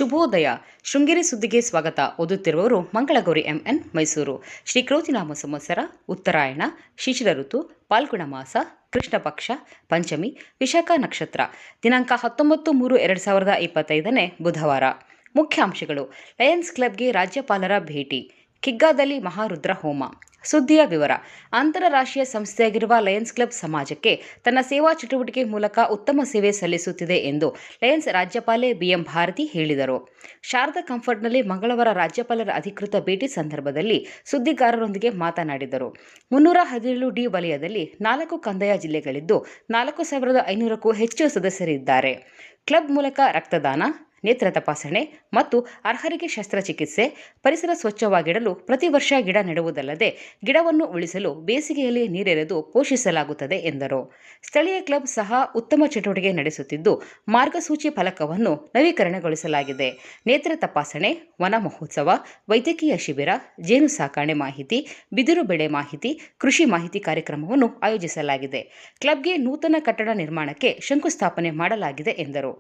ಶುಭೋದಯ. ಶೃಂಗೇರಿ ಸುದ್ದಿಗೆ ಸ್ವಾಗತ. ಓದುತ್ತಿರುವವರು ಮಂಗಳಗೌರಿ ಎಂಎನ್, ಮೈಸೂರು. ಶ್ರೀ ಕ್ರೋತಿನಾಮ ಸಂವತ್ಸರ, ಉತ್ತರಾಯಣ, ಶಿಶಿರ ಋತು, ಪಾಲ್ಗುಣ ಮಾಸ, ಕೃಷ್ಣ ಪಕ್ಷ, ಪಂಚಮಿ, ವಿಶಾಖ ನಕ್ಷತ್ರ. ದಿನಾಂಕ 19/3/2025 ಬುಧವಾರ. ಮುಖ್ಯಾಂಶಗಳು. ಲಯನ್ಸ್ ಕ್ಲಬ್ಗೆ ರಾಜ್ಯಪಾಲರ ಭೇಟಿ. ಕಿಗ್ಗಾದಲ್ಲಿ ಮಹಾರುದ್ರ ಹೋಮ. ಸುದ್ದಿಯ ವಿವರ. ಅಂತಾರಾಷ್ಟ್ರೀಯ ಸಂಸ್ಥೆಯಾಗಿರುವ ಲಯನ್ಸ್ ಕ್ಲಬ್ ಸಮಾಜಕ್ಕೆ ತನ್ನ ಸೇವಾ ಚಟುವಟಿಕೆ ಮೂಲಕ ಉತ್ತಮ ಸೇವೆ ಸಲ್ಲಿಸುತ್ತಿದೆ ಎಂದು ಲಯನ್ಸ್ ರಾಜ್ಯಪಾಲೆ ಬಿಎಂ ಭಾರತಿ ಹೇಳಿದರು. ಶಾರದಾ ಕಂಫರ್ಟ್ನಲ್ಲಿ ಮಂಗಳವಾರ ರಾಜ್ಯಪಾಲರ ಅಧಿಕೃತ ಭೇಟಿ ಸಂದರ್ಭದಲ್ಲಿ ಸುದ್ದಿಗಾರರೊಂದಿಗೆ ಮಾತನಾಡಿದರು. 317ಡಿ ವಲಯದಲ್ಲಿ 4 ಕಂದಾಯ ಜಿಲ್ಲೆಗಳಿದ್ದು 4500ಕ್ಕೂ ಹೆಚ್ಚು ಸದಸ್ಯರಿದ್ದಾರೆ. ಕ್ಲಬ್ ಮೂಲಕ ರಕ್ತದಾನ, ನೇತ್ರ ತಪಾಸಣೆ ಮತ್ತು ಅರ್ಹರಿಗೆ ಶಸ್ತ್ರಚಿಕಿತ್ಸೆ, ಪರಿಸರ ಸ್ವಚ್ಛವಾಗಿಡಲು ಪ್ರತಿ ವರ್ಷ ಗಿಡ ನೆಡುವುದಲ್ಲದೆ ಗಿಡವನ್ನು ಉಳಿಸಲು ಬೇಸಿಗೆಯಲ್ಲಿ ನೀರೆರೆದು ಪೋಷಿಸಲಾಗುತ್ತದೆ ಎಂದರು. ಸ್ಥಳೀಯ ಕ್ಲಬ್ ಸಹ ಉತ್ತಮ ಚಟುವಟಿಕೆ ನಡೆಸುತ್ತಿದ್ದು ಮಾರ್ಗಸೂಚಿ ಫಲಕವನ್ನು ನವೀಕರಣಗೊಳಿಸಲಾಗಿದೆ. ನೇತ್ರ ತಪಾಸಣೆ, ವನ ಮಹೋತ್ಸವ, ವೈದ್ಯಕೀಯ ಶಿಬಿರ, ಜೇನು ಸಾಕಣೆ ಮಾಹಿತಿ, ಬಿದಿರು ಬೆಳೆ ಮಾಹಿತಿ, ಕೃಷಿ ಮಾಹಿತಿ ಕಾರ್ಯಕ್ರಮವನ್ನು ಆಯೋಜಿಸಲಾಗಿದೆ. ಕ್ಲಬ್ಗೆ ನೂತನ ಕಟ್ಟಡ ನಿರ್ಮಾಣಕ್ಕೆ ಶಂಕುಸ್ಥಾಪನೆ ಮಾಡಲಾಗಿದೆ ಎಂದರು.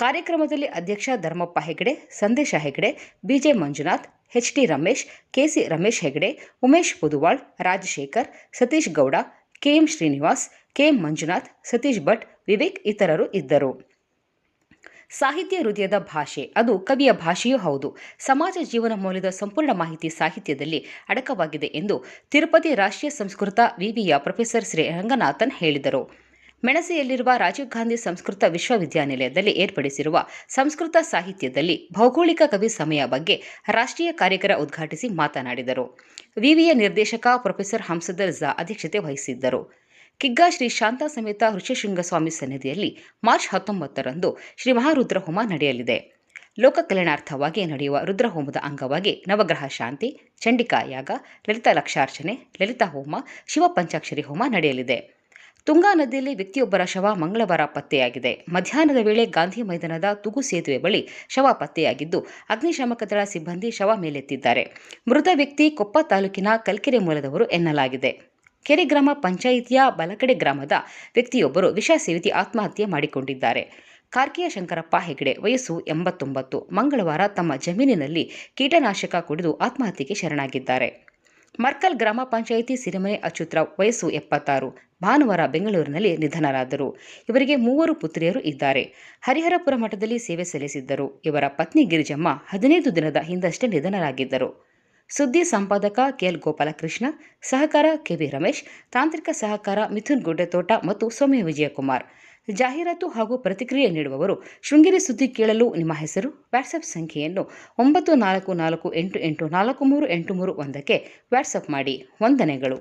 ಕಾರ್ಯಕ್ರಮದಲ್ಲಿ ಅಧ್ಯಕ್ಷ Dharmappa Hegde, Sandesh Hegde, BJ Manjunath, HT Ramesh, KC Ramesh Hegde, Umesh Puduval, Rajashekar, Satish Gowda, KM Srinivas, KM Manjunath, Satish Bhat, Vivek ಇತರರು ಇದ್ದರು. ಸಾಹಿತ್ಯ ಹೃದಯದ ಭಾಷೆ, ಅದು ಕವಿಯ ಭಾಷೆಯೂ ಹೌದು. ಸಮಾಜ ಜೀವನ ಮೌಲ್ಯದ ಸಂಪೂರ್ಣ ಮಾಹಿತಿ ಸಾಹಿತ್ಯದಲ್ಲಿ ಅಡಕವಾಗಿದೆ ಎಂದು ತಿರುಪತಿ ರಾಷ್ಟ್ರೀಯ ಸಂಸ್ಕೃತ ವಿವಿಯ ಪ್ರೊಫೆಸರ್ ಶ್ರೀ ರಂಗನಾಥನ್ ಹೇಳಿದರು. ಮೆಣಸೆಯಲ್ಲಿರುವ ರಾಜೀವ್ ಗಾಂಧಿ ಸಂಸ್ಕೃತ ವಿಶ್ವವಿದ್ಯಾನಿಲಯದಲ್ಲಿ ಏರ್ಪಡಿಸಿರುವ ಸಂಸ್ಕೃತ ಸಾಹಿತ್ಯದಲ್ಲಿ ಭೌಗೋಳಿಕ ಕವಿ ಸಮಯ ಬಗ್ಗೆ ರಾಷ್ಟ್ರೀಯ ಕಾರ್ಯಾಗಾರ ಉದ್ಘಾಟಿಸಿ ಮಾತನಾಡಿದರು. ವಿವಿಯ ನಿರ್ದೇಶಕ ಪ್ರೊಫೆಸರ್ ಹಂಸದರ್ ಝಾ ಅಧ್ಯಕ್ಷತೆ ವಹಿಸಿದ್ದರು. ಕಿಗ್ಗಾ ಶ್ರೀ ಶಾಂತಾ ಸಮೇತ ಋಷಿಶೃಂಗಸ್ವಾಮಿ ಸನ್ನಿಧಿಯಲ್ಲಿ ಮಾರ್ಚ್ 19ರಂದು ಶ್ರೀ ಮಹಾರುದ್ರ ಹೋಮ ನಡೆಯಲಿದೆ. ಲೋಕ ಕಲ್ಯಾಣಾರ್ಥವಾಗಿ ನಡೆಯುವ ರುದ್ರಹೋಮದ ಅಂಗವಾಗಿ ನವಗ್ರಹ ಶಾಂತಿ, ಚಂಡಿಕಾ ಯಾಗ, ಲಲಿತಾ ಲಕ್ಷಾರ್ಚನೆ, ಲಲಿತಾ ಹೋಮ, ಶಿವ ಪಂಚಾಕ್ಷರಿ ಹೋಮ ನಡೆಯಲಿದೆ. ತುಂಗಾ ನದಿಯಲ್ಲಿ ವ್ಯಕ್ತಿಯೊಬ್ಬರ ಶವ ಮಂಗಳವಾರ ಪತ್ತೆಯಾಗಿದೆ. ಮಧ್ಯಾಹ್ನದ ವೇಳೆ ಗಾಂಧಿ ಮೈದಾನದ ತುಗು ಸೇತುವೆ ಬಳಿ ಶವ ಪತ್ತೆಯಾಗಿದ್ದು ಅಗ್ನಿಶಾಮಕ ದಳ ಸಿಬ್ಬಂದಿ ಶವ ಮೇಲೆತ್ತಿದ್ದಾರೆ. ಮೃತ ವ್ಯಕ್ತಿ ಕೊಪ್ಪ ತಾಲೂಕಿನ ಕಲ್ಕೆರೆ ಮೂಲದವರು ಎನ್ನಲಾಗಿದೆ. ಕೆರೆ ಗ್ರಾಮ ಪಂಚಾಯಿತಿಯ ಬಲಕಡೆ ಗ್ರಾಮದ ವ್ಯಕ್ತಿಯೊಬ್ಬರು ವಿಷ ಸೇವಿಸಿ ಆತ್ಮಹತ್ಯೆ ಮಾಡಿಕೊಂಡಿದ್ದಾರೆ. ಕಾರ್ಕಿಯ ಶಂಕರಪ್ಪ ಹೆಗಡೆ, ವಯಸ್ಸು 89, ಮಂಗಳವಾರ ತಮ್ಮ ಜಮೀನಿನಲ್ಲಿ ಕೀಟನಾಶಕ ಕುಡಿದು ಆತ್ಮಹತ್ಯೆಗೆ ಶರಣಾಗಿದ್ದಾರೆ. ಮರ್ಕಲ್ ಗ್ರಾಮ ಪಂಚಾಯಿತಿ ಸಿರಿಮನೆ ಅಚ್ಯುತರಾವ್, ವಯಸ್ಸು 76, ಭಾನುವಾರ ಬೆಂಗಳೂರಿನಲ್ಲಿ ನಿಧನರಾದರು. ಇವರಿಗೆ 3 ಪುತ್ರಿಯರು ಇದ್ದಾರೆ. ಹರಿಹರಪುರ ಮಠದಲ್ಲಿ ಸೇವೆ ಸಲ್ಲಿಸಿದ್ದರು. ಇವರ ಪತ್ನಿ ಗಿರಿಜಮ್ಮ 15 ದಿನದ ಹಿಂದಷ್ಟೇ ನಿಧನರಾಗಿದ್ದರು. ಸುದ್ದಿ ಸಂಪಾದಕ ಕೆಎಲ್ ಗೋಪಾಲಕೃಷ್ಣ, ಸಹಕಾರ ಕೆವಿ ರಮೇಶ್, ತಾಂತ್ರಿಕ ಸಹಕಾರ ಮಿಥುನ್ ಗುಡ್ಡೆತೋಟ ಮತ್ತು ಸೌಮ್ಯ ವಿಜಯಕುಮಾರ್. ಜಾಹೀರಾತು ಹಾಗೂ ಪ್ರತಿಕ್ರಿಯೆ ನೀಡುವವರು. ಶೃಂಗೇರಿ ಸುದ್ದಿ ಕೇಳಲು ನಿಮ್ಮ ಹೆಸರು, ವಾಟ್ಸಪ್ ಸಂಖ್ಯೆಯನ್ನು 9448843831ಕ್ಕೆ ವಾಟ್ಸಪ್ ಮಾಡಿ. ವಂದನೆಗಳು.